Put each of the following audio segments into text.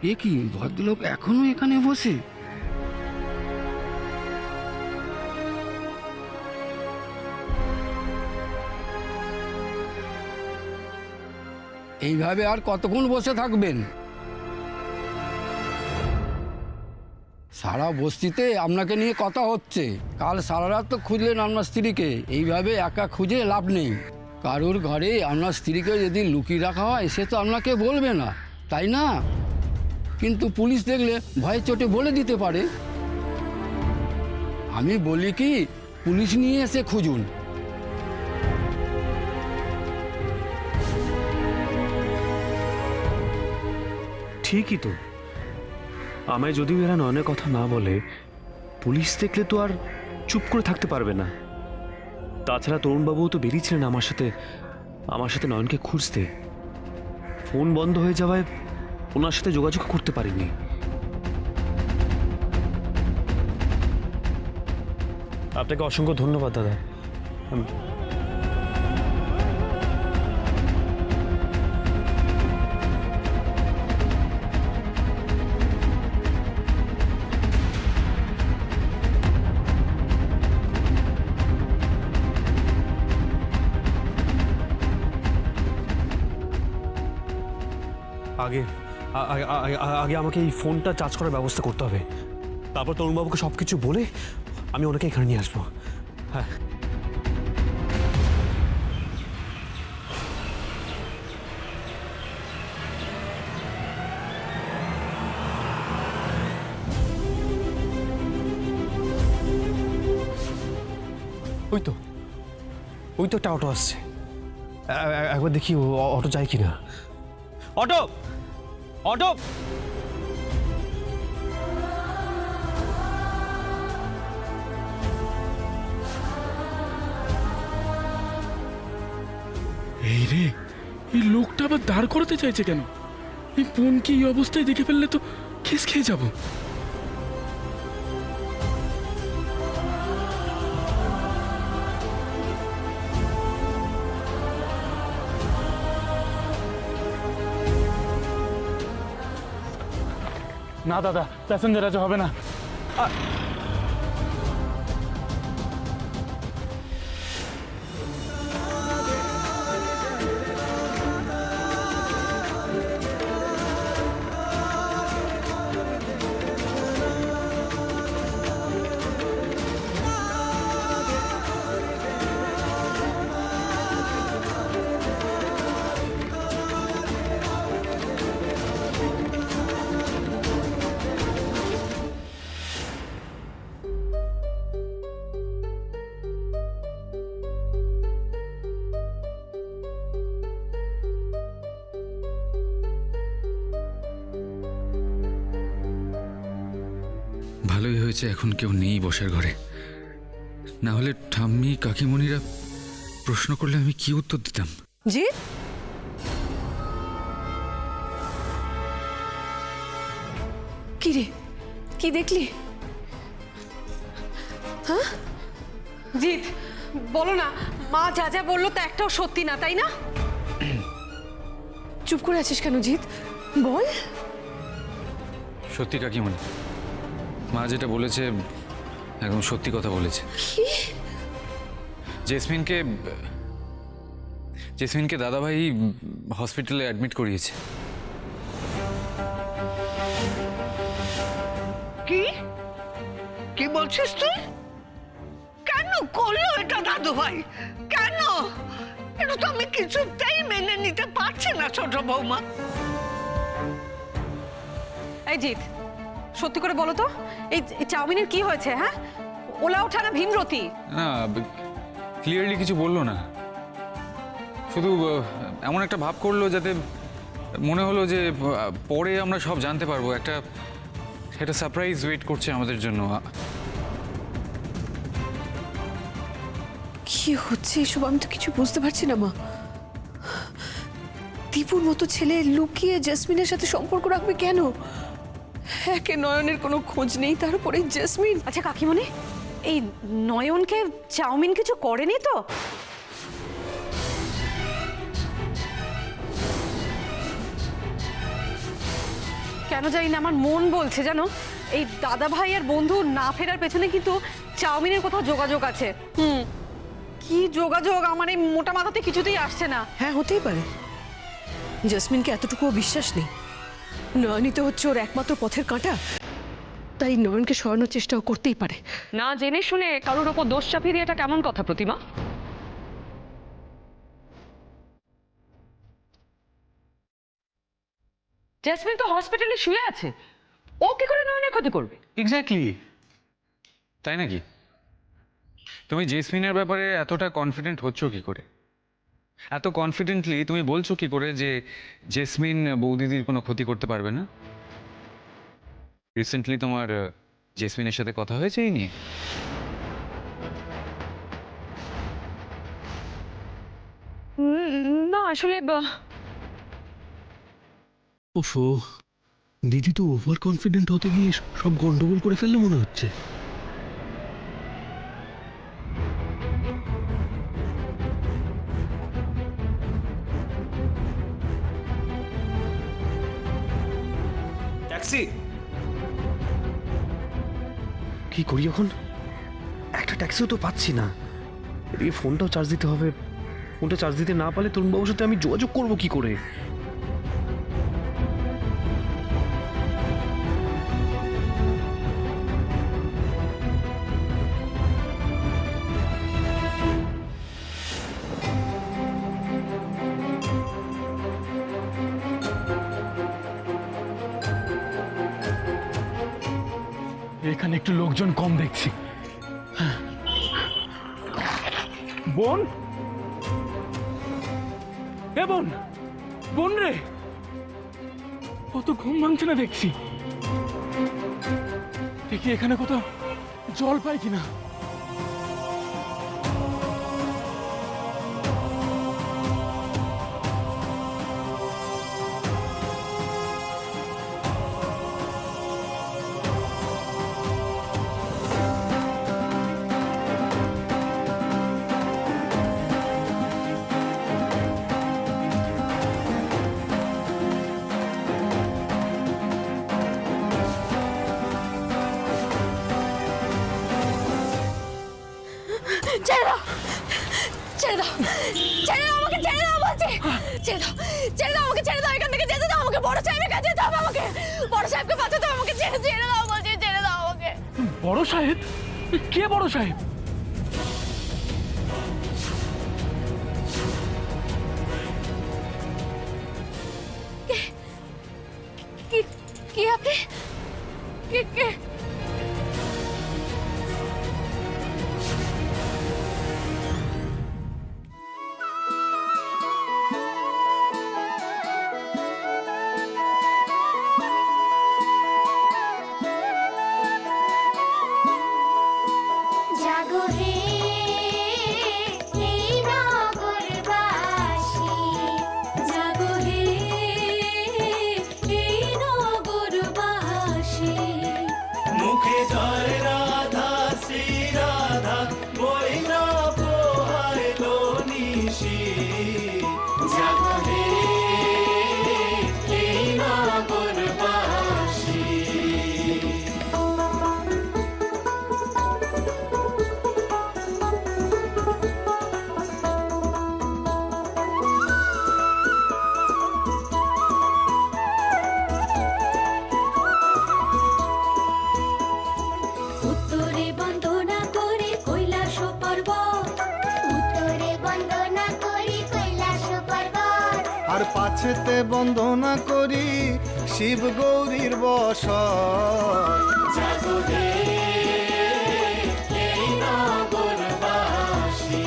এ কি, ভদ্রলোক এখনো এখানে বসে? এইভাবে আর কতক্ষণ বসে থাকবেন? সারা বস্তিতে আপনাকে নিয়ে কথা হচ্ছে। কাল সারা রাত তো খুঁজলেন আপনার স্ত্রীকে, এইভাবে একা খুঁজে লাভ নেই। কারোর ঘরে আপনার স্ত্রীকে যদি লুকিয়ে রাখা হয় সে তো আপনাকে বলবে না, তাই না? কিন্তু পুলিশ দেখলে ভয়ে চোটে বলে দিতে পারে। আমি বলি কি, পুলিশ নিয়ে এসে খুঁজুন। ঠিকই তো, আমায় যদিও এরা নয়নের কথা না বলে, পুলিশ দেখলে তো আর চুপ করে থাকতে পারবে না। তাছাড়া তরুণবাবুও তো বেরিয়েছিলেন আমার সাথে নয়নকে খুঁজতে। ফোন বন্ধ হয়ে যাওয়ায় ওনার সাথে যোগাযোগ করতে পারিনি। আপনাকে অসংখ্য ধন্যবাদ দাদা। আগে আগে আমাকে এই ফোনটা চার্জ করার ব্যবস্থা করতে হবে। তারপর তরুণবাবুকে সব কিছু বলে আমি ওনাকে এখানে নিয়ে আসবো। হ্যাঁ, ওই তো একটা অটো আসছে। একবার দেখি অটো যায় কিনা। Auto, auto! এই রে, এই লোকটা আবার দাঁড় করাতে চাইছে কেন? এই বোনকে এই অবস্থায় দেখে ফেললে তো খেস খেয়ে যাব। না দাদা, প্যাসেঞ্জার আছে, হবে না। ভালোই হয়েছে এখন কেউ নেই বসার ঘরে, না হলে ঠাম্মি কাকিমণিরা প্রশ্ন করলে আমি কি উত্তর দিতাম? জি, কি রে, কি দেখলি? হ্যাঁ জিৎ, বলো না, মা যা যা বললো তা একটাও সত্যি না, তাই না? চুপ করে আছিস কেন জিৎ, বল। সত্যি কাকিমণি, মা যেটা বলেছে একদম সত্যি কথা বলেছে। জেসমিনকে দাদাভাই হসপিটালে অ্যাডমিট করিয়েছে। কি কি বলছিস তুই? কেন করলো এটা দাদু ভাই? কেন? এটা তো আমি কিছুতেই মেনে নিতে পারছি না ছোট বৌমা। এই জিৎ, সত্যি করে বলো তো, এই চাউমিনের কি হয়েছে? হ্যাঁ, ওলা ওঠা না ভীমরতি? না, ক্লিয়ারলি কিছু বললো না, শুধু এমন একটা ভাব করলো যাতে মনে হলো যে পরে আমরা সব জানতে পারবো। একটা সারপ্রাইজ ওয়েট করছে আমাদের জন্য। কি হচ্ছে এসব? আমি তো কিছু বুঝতে পারছি না মা। দীপুর মতো ছেলে লুকিয়ে জেসমিনের সাথে সম্পর্ক রাখবে কেন? একে নয়নের কোনো খোঁজ নেই, তারপরে জেসমিন। আচ্ছা কাকিমণি, এই নয়নকে চাউমিন কিছু করেনি তো? কেন জানি না আমার মন বলছে জানো, এই দাদা ভাই আর বন্ধু না ফেরার পেছনে কিন্তু চাউমিনের কোথাও যোগাযোগ আছে। কি যোগাযোগ আমার এই মোটা মাথাতে কিছুতেই আসছে না। হ্যাঁ, হতেই পারে জেসমিনকে এতটুকুও বিশ্বাস নেই। নয়নী তো হচ্ছে ওর একমাত্র পথের কাঁটা, তাই নয়নকে সরানোর চেষ্টাও করতেই পারে। না জেনে শুনে কারোর ওপর দোষ চাপিয়ে দিয়ে এটা কেমন কথা প্রতিমা? জেসমিন তো হসপিটালে শুয়ে আছে, ও কি করে নয়নের ক্ষতি করবে? এক্স্যাক্টলি, তাই নাকি? তুমি জেসমিনের ব্যাপারে এতটা কনফিডেন্ট হচ্ছ কি করে? এত কনফিডেন্টলি তুমি বলছো কি করে যে জেসমিন বৌদিদির কোনো ক্ষতি করতে পারবে না? রিসেন্টলি তোমার জেসমিনের সাথে কথা হয়েছে এই নিয়ে? না আসলে ওফো, দিদি তো ওভার কনফিডেন্ট হতে গিয়ে সব গন্ডগোল করে ফেললে মনে হচ্ছে। ট্যাক্সি! কি করি এখন? একটা ট্যাক্সিও তো পাচ্ছি না। এদিকে ফোনটাও চার্জ দিতে হবে। ফোনটা চার্জ দিতে না পারলে তরুণবাবুর সাথে আমি যোগাযোগ করবো কি করে? এখানে একটু লোকজন কম দেখছি। বোন, এ বোন, বোন রে, কত ঘুম ভাঙছে না দেখছি। দেখি এখানে কোথাও জল পাই কিনা। ছেড়ে দাও, ছেড়ে দাও, ছেড়ে দাও আমাকে, ছেড়ে দাও বলছি, ছেড়ে দাও, ছেড়ে দাও আমাকে, ছেড়ে দাও, এখান থেকে যেতে দাও আমাকে, বড় সাহেবের কাছে যেতে হবে আমাকে, বড় সাহেবকে বাঁচাতে হবে আমাকে, ছেড়ে দাও বলছি, ছেড়ে দাও আমাকে। বড় সাহেব? কে বড় সাহেব? কি আপনি? কে? জাগো হে এই নগরবাসী, জাগো হে এই নগরবাসী। মুখে জয় রাধা শ্রী রাধা বইরা পোহাইল নিশি, জাগো হে এই নগরবাসী। উত্তরে বন্দনা করে কৈলাস পর্বত, উত্তরে বন্দনা করি কৈলাস পর্বত। আর পাছেতে বন্দনা করি শিব গৌরীর বসত, জাগো হে এই নগরবাসী।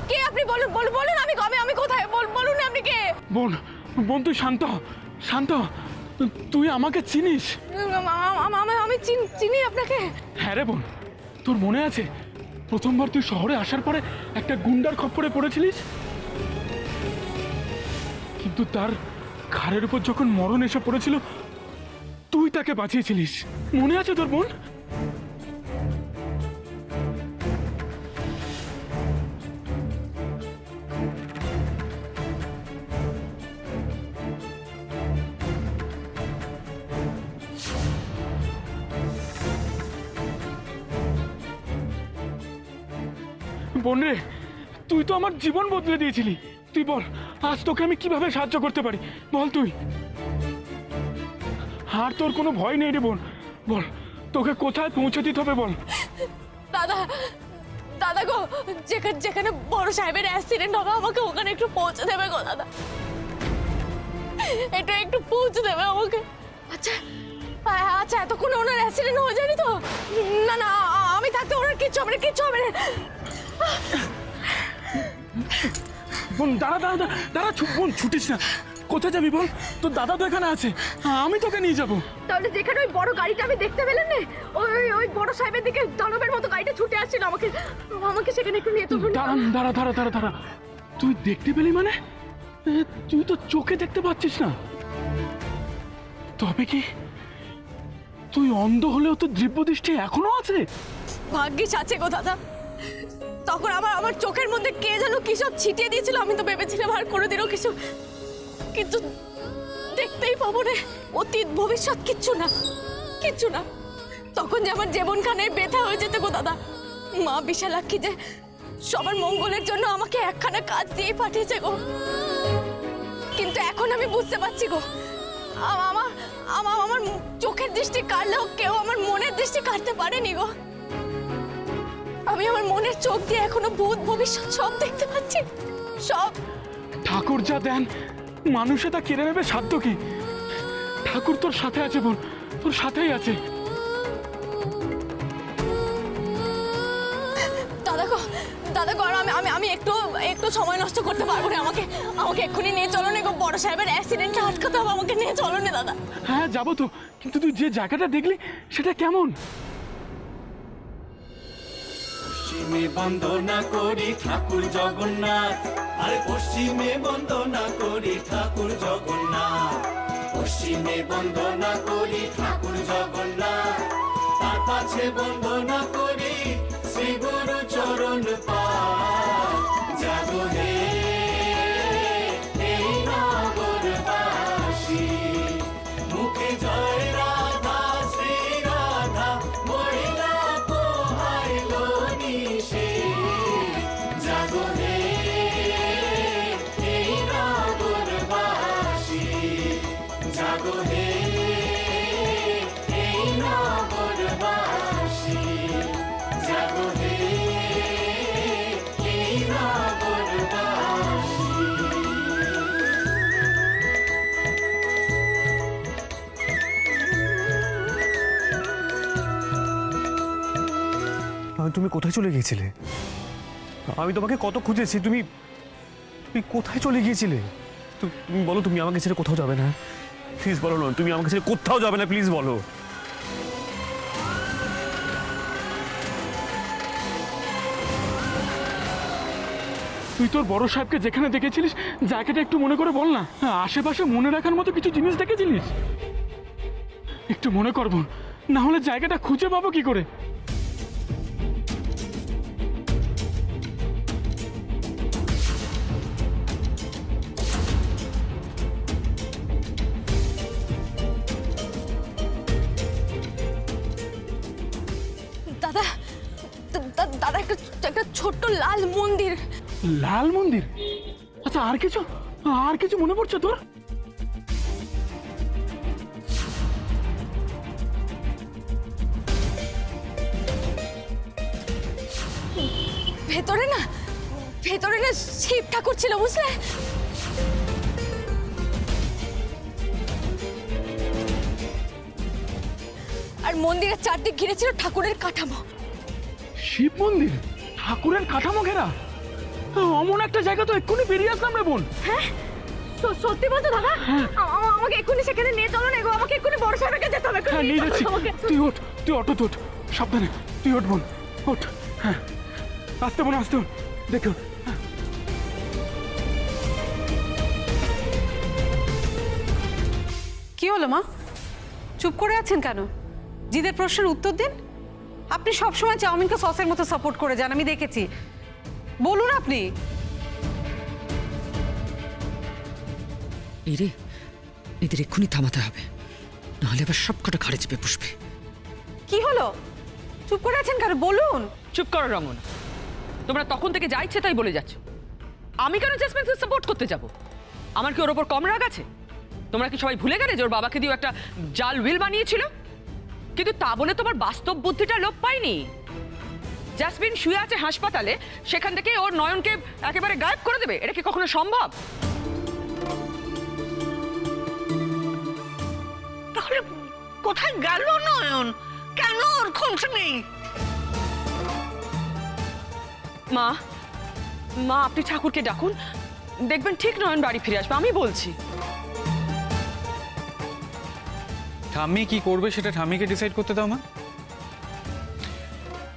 কে আপনি? বলুন বলুন বলুন, আমি কোথায়? বলুন আপনি কে? বোন, বোন তুই শান্ত হ, শান্ত হ। তুই আমাকে চিনিস? আমি চিনি আপনাকে। হ্যাঁ রে বোন, তোর মনে আছে প্রথমবার তুই শহরে আসার পরে একটা গুন্ডার খপ্পরে পড়েছিলিস, কিন্তু তার ঘাড়ের উপর যখন মরণ এসে পড়েছিল তুই তাকে বাঁচিয়েছিলিস, মনে আছে তোর বোন? বোন রে, তুই তো আমার জীবন বদলে দিয়েছিলি। তুই বল, আজ তোকে আমি কিভাবে সাহায্য করতে পারি বল তুই। আর তোর কোনো ভয় নেই রে বোন, বল তোকে কোথায় পৌঁছে দিতে হবে বল। দাদা, দাদা গো, যেখানে যেখানে বড় সাহেবের অ্যাক্সিডেন্ট হবে আমাকে ওখানে একটু পৌঁছে দেবে গো দাদা, এটা একটু পৌঁছে দেবে আমাকে। আচ্ছা আচ্ছা, এতক্ষণে ওনার অ্যাক্সিডেন্ট হয়ে যায়নি তো? না না, আমি থাকতে ওনার কিচ্ছু হবে না, কিচ্ছু হবে না। বোন দাঁড়া দাঁড়া দাঁড়া দাঁড়া, বোন ছুটিস না। কোথায় যাবি বল? তোর দাদা তো এখানে আছে, আমি তোকে নিয়ে যাবো। তাহলে যেখানে ওই বড় গাড়িটা আমি দেখতে পেলেন না, ওই ওই বড় সাহেবের দিকে দানবের মতো গাড়িটা ছুটে আসছিল, আমাকে আমাকে সেখানে একটু নিয়ে তো। দাঁড়া দাঁড়া দাঁড়া দাঁড়া, তুই দেখতে পেলি মানে? তুই তো চোখে দেখতে পাচ্ছিস না। তবে কি তুই অন্ধ হলেও তো দিব্য দৃষ্টি এখনো আছে? ভাগ্যিস আছে গো দাদা, তখন আমার চোখের মধ্যে কে যেন কি সব ছিটিয়ে দিয়েছিল, আমি তো ভেবেছিলাম আর কোনোদিনও কিছু, কিন্তু দেখতেই পাবো না, অতীত ভবিষ্যৎ কিচ্ছু না, কিচ্ছু না। তখন যে আমার জীবনখানে ব্যথা হয়ে যেত গো দাদা। মা বিশালাক্ষী যে সবার মঙ্গলের জন্য আমাকে একখানা কাজ দিয়ে পাঠিয়েছে গো, কিন্তু এখন আমি বুঝতে পারছি গো, আমার আমার চোখের দৃষ্টি কাটলেও কেউ আমার মনের দৃষ্টি কাটতে পারেনি গো। আমি আমার মনের চোখ দিয়ে এখনো ভূত ভবিষ্যৎ সব দেখতে পাচ্ছি, সব। ঠাকুর যা দেন মানুষে তা কেড়ে নেবে সাধ্য কি? ঠাকুর তোর সাথে আছে বোন, তোর সাথেই আছে। দাদা গো, আমি একটু সময় নষ্ট করতে পারবো না, আমাকে এক্ষুনি নিয়ে চলো না গো, বড় সাহেবের অ্যাক্সিডেন্টটা আটকাতে হবে, আমাকে নিয়ে চলো না দাদা। হ্যাঁ যাবো তো, কিন্তু তুই যে জায়গাটা দেখলি সেটা কেমন? পশ্চিমে বন্দনা করি ঠাকুর জগন্নাথ, আরে পশ্চিমে বন্দনা করি ঠাকুর জগন্নাথ, পশ্চিমে বন্দনা করি ঠাকুর জগন্নাথ, তার পাছে বন্দনা করি শ্রী গুরু চরণ পাদ। জাগো হে এই নগরবাসী, মুখে জয় রাধা শ্রী রাধা মহিলা পোহাইল নিশে। জাগো হে এই নগরবাসী, জাগো হে এই নগরবাসী, জাগো হে এই নগরবাসী। তুমি কোথায় চলে গিয়েছিলে? আমি তোমাকে কত খুঁজেছি, তুমি কোথায় চলে গিয়েছিলে? তুমি বলো, তুমি আমাকে ছেড়ে কোথাও যাবে না? প্লিজ বলো না, তুমি আমাকে ছেড়ে কোথাও যাবে না, প্লিজ বলো। তুই তোর বড় সাহেবকে যেখানে দেখেছিলিস জায়গাটা একটু মনে করে বল না। আশেপাশে মনে রাখার মতো কিছু জিনিস দেখেছিলিস? একটু মনে কর বোন, না হলে জায়গাটা খুঁজে পাবো কি করে? দাদা দাদা, একটা ছোট্ট লাল মন্দির। লাল মন্দির? আচ্ছা, আর কিছু মনে পড়ছে তোর? ভেতরে না শিব ঠাকুর ছিল, বুঝলে? আর মন্দিরের চারদিক ঘিরে ছিল ঠাকুরের কাঠামো। শিব মন্দির ঠাকুরের কাঠামো ঘেরা? অমন একটা জায়গা তো এক্ষুনি বেরিয়ে আসলাম রে বোন। হ্যাঁ সত্যি বলতো দাদা? আমাকে এক্ষুনি সেখানে নিয়ে চলো না গো, আমাকে এক্ষুনি বড় সাহেবের কাছে যেতে হবে। হ্যাঁ নিয়ে যাচ্ছি, তুই ওঠ, তুই অটোতে ওঠ, সাবধানে তুই ওঠ বোন, ওঠ। হ্যাঁ আসতে বোন, আসতে বোন, দেখো। কি হলো মা, চুপ করে আছেন কেন? জিদের প্রশ্নের উত্তর দিন। আপনি সবসময় চাউমিনকে সসের মতো সাপোর্ট করে যান, আমি দেখেছি। বলুন আপনি। এরে, এদের এক্ষুনি থামাতে হবে, নাহলে আবার সব কটা ঘাড়ে চেপে বসবে। কি হলো, চুপ করে আছেন কেন? বলুন। চুপ করো রমন, তোমরা তখন থেকে যা ইচ্ছে তাই বলে যাচ্ছ। আমি কেন জেসমিনকে সাপোর্ট করতে যাব? আমার কি ওর ওপর কম রাগ আছে? তোমরা কি সবাই ভুলে গেলে যে ওর বাবাকে দিয়ে একটা জাল উইল বানিয়েছিল? কিন্তু তা বলে তোমার বাস্তব বুদ্ধিটা লোপ পায়নি। জেসমিন শুয়ে আছে হাসপাতালে, সেখান থেকে ওর নয়নকে একেবারে গায়েব করে দেবে? এটা কি কখনো সম্ভব? তাহলে কোথায় গেল নয়ন? কেন ওর খোঁজ নেই? মা, মা আপনি ঠাকুরকে ডাকুন, দেখবেন ঠিক নয়ন বাড়ি ফিরে আসবে, আমি বলছি। ঠাম্মি কি করবে সেটা ঠাম্মিকে ডিসাইড করতে দাও মা।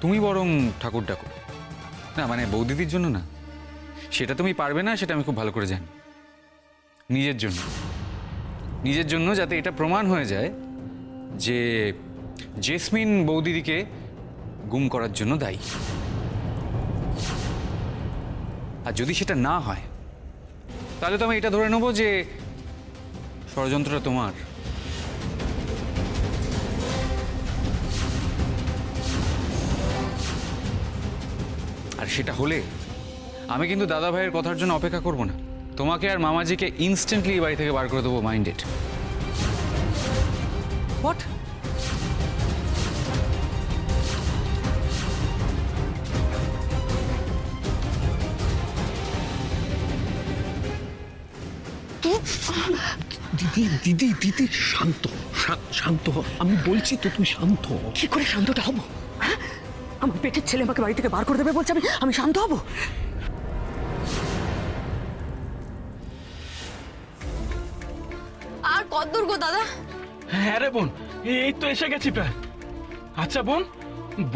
তুমি বরং ঠাকুর ডাকো। না মানে বৌদিদির জন্য না, সেটা তুমি পারবে না, সেটা আমি খুব ভালো করে জানি। নিজের জন্য, নিজের জন্য, যাতে এটা প্রমাণ হয়ে যায় যে জেসমিন বৌদিদিকে গুম করার জন্য দায়ী। আর যদি সেটা না হয় তাহলে তো আমি এটা ধরে নেবো যে ষড়যন্ত্রটা তোমার। আর সেটা হলে আমি কিন্তু দাদা ভাইয়ের কথার জন্য অপেক্ষা করব না, তোমাকে আর মামাজিকে ইনস্ট্যান্টলি বাড়ি থেকে বার করে দেবো, মাইন্ডেড। হোয়াট? দিদি দিদি দিদি শান্ত, শান্ত হ। আমি বলছি তো তুই শান্ত হ। কি করে শান্তটা হব? হ্যাঁ, আমার পেটের ছেলে আমাকে বাড়ি থেকে বার করে দেবে বলছে, আমি শান্ত হব? আর কতদূর গো দাদা? হ্যাঁ রে বোন, এই তো এসে গেছি প্রায়। আচ্ছা বোন,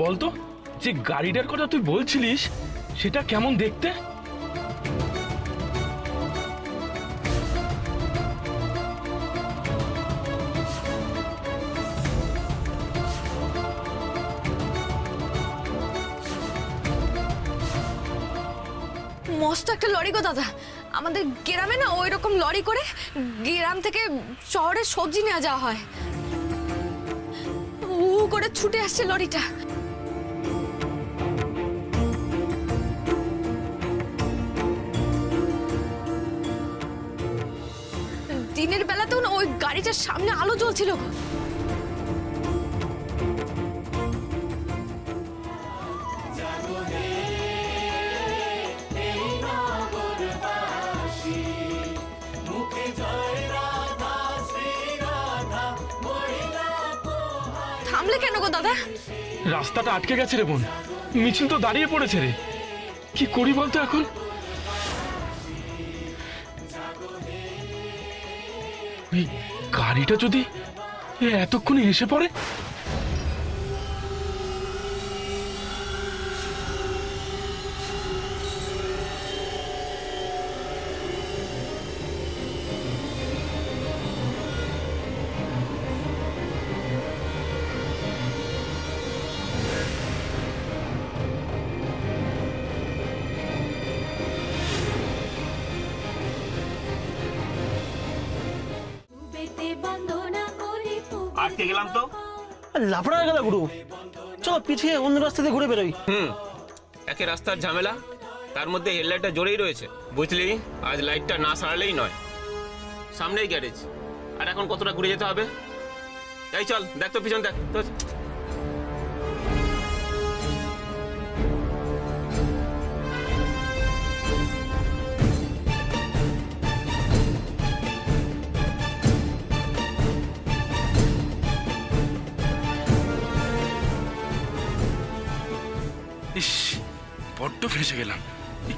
বলতো যে গাড়িটার কথা তুই বলছিলিস সেটা কেমন দেখতে? মস্ত একটা লরি গো দাদা। আমাদের গ্রামে না ওই রকম লরি করে গ্রাম থেকে শহরে সবজি নিয়ে যাওয়া হয়। উ করে ছুটে আসছে লরিটা। দিনের বেলাতেও না ওই গাড়িটার সামনে আলো জ্বলছিল গো। থামলে কেন গো দাদা? রাস্তাটা আটকে গেছে রে বোন, মিছিল তো দাঁড়িয়ে পড়েছে রে। কি করি বলতো এখন? ওই গাড়িটা যদি এতক্ষণে এসে পড়ে? আটকে গেলাম তো। লাফড়া হয়ে গেল গুরু, চলো পিছিয়ে অন্য রাস্তা দিয়ে ঘুরে বেরোই। একে রাস্তার ঝামেলা, তার মধ্যে হেডলাইটটা জোরেই রয়েছে, বুঝলি? আজ লাইটটা না সারালেই নয়। সামনেই গ্যারেজ, আর এখন কতটা ঘুরে যেতে হবে? এই চল, দেখ তো পিছন দেখ তো। ইস, বড্ড ফেঁসে গেলাম।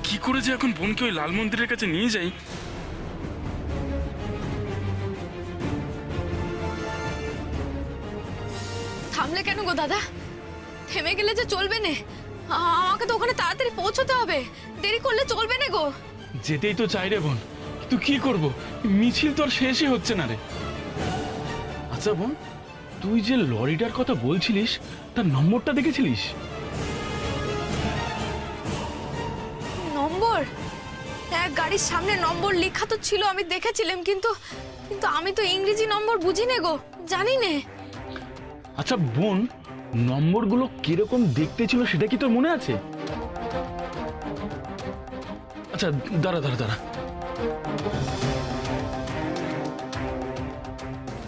কি করে যে এখন বোনকে ওই লাল মন্দিরের কাছে নিয়ে যাই? থামলে কেন গো দাদা? থেমে গেলে যে চলবে না, আমাকে তো ওখানে তাড়াতাড়ি পৌঁছতে হবে, দেরি করলে চলবে না গো। যেতেই তো চাই রে বোন, কিন্তু কি করব, মিছিল তো আর শেষই হচ্ছে না রে। আচ্ছা বোন, তুই যে লরিটার কথা বলছিলিস তার নম্বরটা দেখেছিলিস? নম্বর? এক গাড়ির সামনে নম্বর লেখা তো ছিল, আমি দেখেছিলাম, কিন্তু আমি তো ইংরেজি নম্বর বুঝি না গো, জানি না। আচ্ছা বোন, নম্বরগুলো কিরকম দেখতে ছিল সেটা কি তোর মনে আছে? আচ্ছা দাঁড়া দাঁড়া দাঁড়া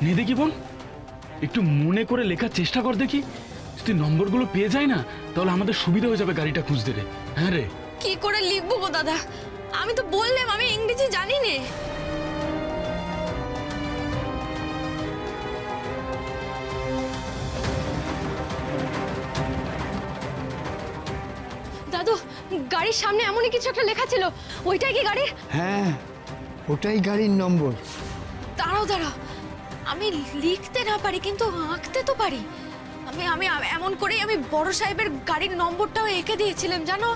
নে দেখি বোন, একটু মনে করে লেখার চেষ্টা কর দেখি। যদি নম্বরগুলো পেয়ে যায় না তাহলে আমাদের সুবিধা হয়ে যাবে গাড়িটা খুঁজতে রে। হ্যাঁ রে, কি করে লিখবো গো দাদা? আমি তো বললাম আমি ইংরেজি জানি না। দাদু, গাড়ির সামনে এমনই কিছু একটা লেখা ছিল, ওইটাই কি গাড়ির? হ্যাঁ, ওটাই গাড়ির নম্বর। দাঁড়াও দাঁড়াও, আমি লিখতে না পারি কিন্তু আঁকতে তো পারি। আমি আমি এমন করেই আমি বড় সাহেবের গাড়ির নম্বরটাও এঁকে দিয়েছিলাম জানো।